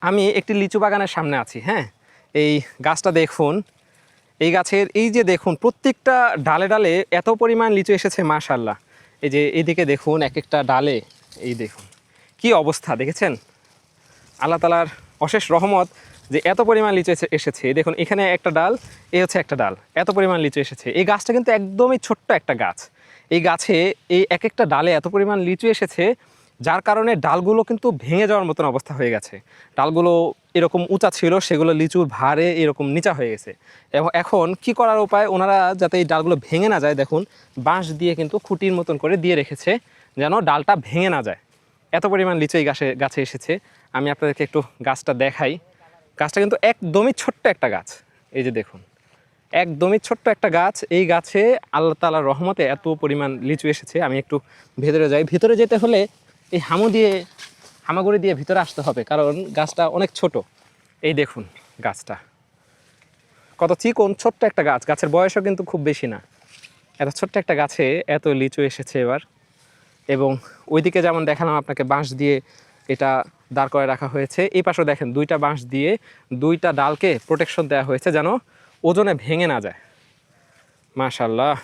আমি একটি লিচু বাগানের সামনে আছি। হ্যাঁ, এই গাছটা দেখুন, এই গাছের এই যে দেখুন প্রত্যেকটা ডালে ডালে এত পরিমাণ লিচু এসেছে মাশাআল্লাহ। এই যে এইদিকে দেখুন এক একটা ডালে, এই দেখুন কি অবস্থা দেখেছেন। আল্লাহ তাআলার অশেষ রহমত যে এত পরিমাণ লিচু এসেছে। দেখুন এখানে একটা ডাল, এই হচ্ছে একটা ডাল, এত পরিমাণ লিচু এসেছে। এই গাছটা কিন্তু একদমই ছোট্ট একটা গাছ। এই গাছে এই এক একটা ডালে এত পরিমাণ লিচু এসেছে, যার কারণে ডালগুলো কিন্তু ভেঙে যাওয়ার মতন অবস্থা হয়ে গেছে। ডালগুলো এরকম উঁচা ছিল, সেগুলো লিচুর ভারে এরকম নিচা হয়ে গেছে। এবং এখন কি করার উপায়, ওনারা যাতে এই ডালগুলো ভেঙে না যায়, দেখুন বাঁশ দিয়ে কিন্তু খুঁটির মতন করে দিয়ে রেখেছে যেন ডালটা ভেঙে না যায়। এত পরিমাণ লিচু এই গাছে এসেছে। আমি আপনাদেরকে একটু গাছটা দেখাই। গাছটা কিন্তু একদমই ছোট্ট একটা গাছ। এই যে দেখুন একদমই ছোট্ট একটা গাছ। এই গাছে আল্লাহ তাআলার রহমতে এত পরিমাণ লিচু এসেছে। আমি একটু ভেতরে যাই। ভেতরে যেতে হলে এই হামাগুড়ি দিয়ে ভিতরে আসতে হবে, কারণ গাছটা অনেক ছোট। এই দেখুন গাছটা কত চিকন, ছোট্ট একটা গাছ। গাছের বয়সও কিন্তু খুব বেশি না। এত ছোট্ট একটা গাছে এত লিচু এসেছে এবার। এবং ওইদিকে যেমন দেখালাম আপনাকে, বাঁশ দিয়ে এটা দাঁড় করে রাখা হয়েছে। এই পাশেও দেখেন দুইটা বাঁশ দিয়ে দুইটা ডালকে প্রোটেকশন দেওয়া হয়েছে যেন ওজনে ভেঙে না যায়। মাশাআল্লাহ।